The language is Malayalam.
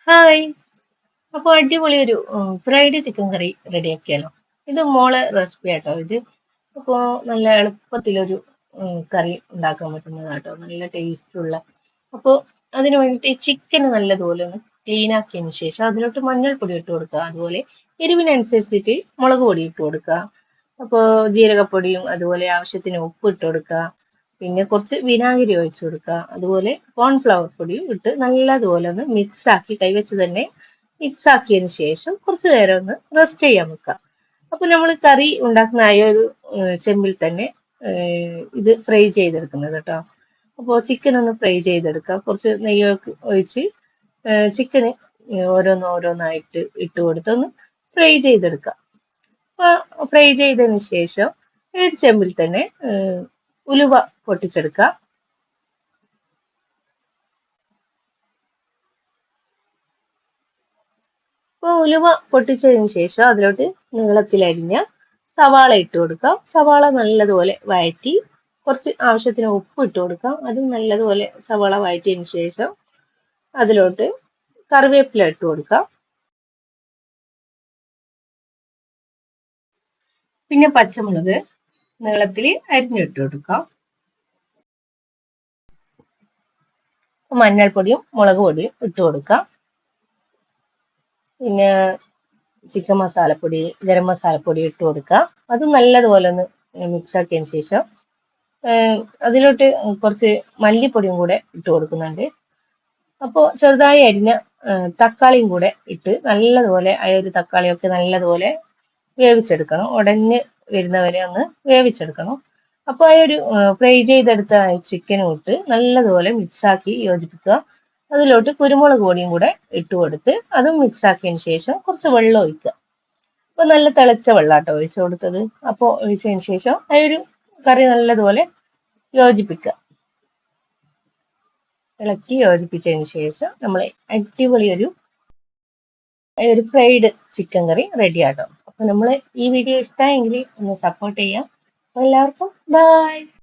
ഹായ്. അപ്പോൾ അടിപൊളി ഒരു ഫ്രൈഡ് ചിക്കൻ കറി റെഡിയാക്കിയാലോ? ഇത് മോളെ റെസിപ്പി ആട്ടോ ഇത്. അപ്പോൾ നല്ല എളുപ്പത്തിലൊരു കറി ഉണ്ടാക്കാൻ പറ്റുന്നതാട്ടോ. നല്ല ടേസ്റ്റുള്ള. അപ്പോൾ അതിന് വേണ്ടിയിട്ട് ഈ ചിക്കൻ നല്ലതുപോലെ ഒന്ന് ക്ലീൻ ആക്കിയതിന് ശേഷം അതിലോട്ട് മഞ്ഞൾപ്പൊടി ഇട്ട് കൊടുക്കുക. അതുപോലെ എരിവിനനുസരിച്ചിട്ട് മുളക് പൊടി ഇട്ട് കൊടുക്കുക. അപ്പോൾ ജീരകപ്പൊടിയും അതുപോലെ ആവശ്യത്തിന് ഉപ്പ് ഇട്ട് കൊടുക്കുക. പിന്നെ കുറച്ച് വിനാഗിരി ഒഴിച്ച് കൊടുക്കുക. അതുപോലെ കോൺഫ്ലവർ പൊടിയും ഇട്ട് നല്ലതുപോലെ ഒന്ന് മിക്സ് ആക്കി കൈവച്ച് തന്നെ മിക്സ് ആക്കിയതിന് ശേഷം കുറച്ച് നേരം ഒന്ന് റെസ്റ്റ് ചെയ്യാൻ വെക്കുക. അപ്പൊ നമ്മൾ കറി ഉണ്ടാക്കുന്ന ആ ഒരു ചെമ്പിൽ തന്നെ ഇത് ഫ്രൈ ചെയ്തെടുക്കുന്നത് കേട്ടോ. അപ്പോൾ ചിക്കൻ ഒന്ന് ഫ്രൈ ചെയ്തെടുക്കുക. കുറച്ച് നെയ്യൊക്കെ ഒഴിച്ച് ചിക്കന് ഓരോന്നോരോന്നായിട്ട് ഇട്ട് കൊടുത്ത് ഒന്ന് ഫ്രൈ ചെയ്തെടുക്കുക. അപ്പൊ ഫ്രൈ ചെയ്തതിന് ശേഷം ഒരു ചെമ്പിൽ തന്നെ ഉലുവ പൊട്ടിച്ചെടുക്കുക. അപ്പോൾ ഉലുവ പൊട്ടിച്ചതിന് ശേഷം അതിലോട്ട് നീളത്തിലരിഞ്ഞ സവാള ഇട്ട് കൊടുക്കാം. സവാള നല്ലതുപോലെ വഴറ്റി കുറച്ച് ആവശ്യത്തിന് ഉപ്പ് ഇട്ട് കൊടുക്കാം. അതും നല്ലതുപോലെ സവാള വഴറ്റിയതിന് ശേഷം അതിലോട്ട് കറിവേപ്പില ഇട്ട് കൊടുക്കാം. പിന്നെ പച്ചമുളക് നീളത്തിൽ അരിഞ്ഞിട്ട് കൊടുക്കാം. മഞ്ഞൾപ്പൊടിയും മുളക് പൊടിയും ഇട്ട് കൊടുക്കാം. പിന്നെ ചിക്കൻ മസാലപ്പൊടി ഗരം മസാലപ്പൊടി ഇട്ട് കൊടുക്കുക. അത് നല്ലതുപോലെ ഒന്ന് മിക്സ് ആക്കിയതിന് ശേഷം അതിലോട്ട് കുറച്ച് മല്ലിപ്പൊടിയും കൂടെ ഇട്ട് കൊടുക്കുന്നുണ്ട്. അപ്പോൾ ചെറുതായി അരിഞ്ഞ തക്കാളിയും കൂടെ ഇട്ട് നല്ലതുപോലെ ആ ഒരു തക്കാളിയൊക്കെ നല്ലതുപോലെ വേവിച്ചെടുക്കണം. ഉടഞ്ഞ് വരുന്നവരെ ഒന്ന് വേവിച്ചെടുക്കണം. അപ്പോൾ ആ ഒരു ഫ്രൈ ചെയ്തെടുത്ത ചിക്കനും ഇട്ട് നല്ലതുപോലെ മിക്സാക്കി യോജിപ്പിക്കുക. അതിലോട്ട് കുരുമുളക് പൊടിയും കൂടെ ഇട്ട് കൊടുത്ത് അതും മിക്സ് ആക്കിയതിന് ശേഷം കുറച്ച് വെള്ളം ഒഴിക്കുക. അപ്പൊ നല്ല തിളച്ച വെള്ളാട്ടോ ഒഴിച്ചു കൊടുത്തത്. അപ്പോൾ ഒഴിച്ചതിന് ശേഷം ആ ഒരു കറി നല്ലതുപോലെ യോജിപ്പിക്കുക. ഇളക്കി യോജിപ്പിച്ചതിന് ശേഷം നമ്മൾ അടിപൊളി ഒരു ഫ്രൈഡ് ചിക്കൻ കറി റെഡി ആട്ടോ. അപ്പൊ നമ്മൾ ഈ വീഡിയോ ഇഷ്ടമായെങ്കിൽ ഒന്ന് സപ്പോർട്ട് ചെയ്യാം. എല്ലാവർക്കും ബൈ.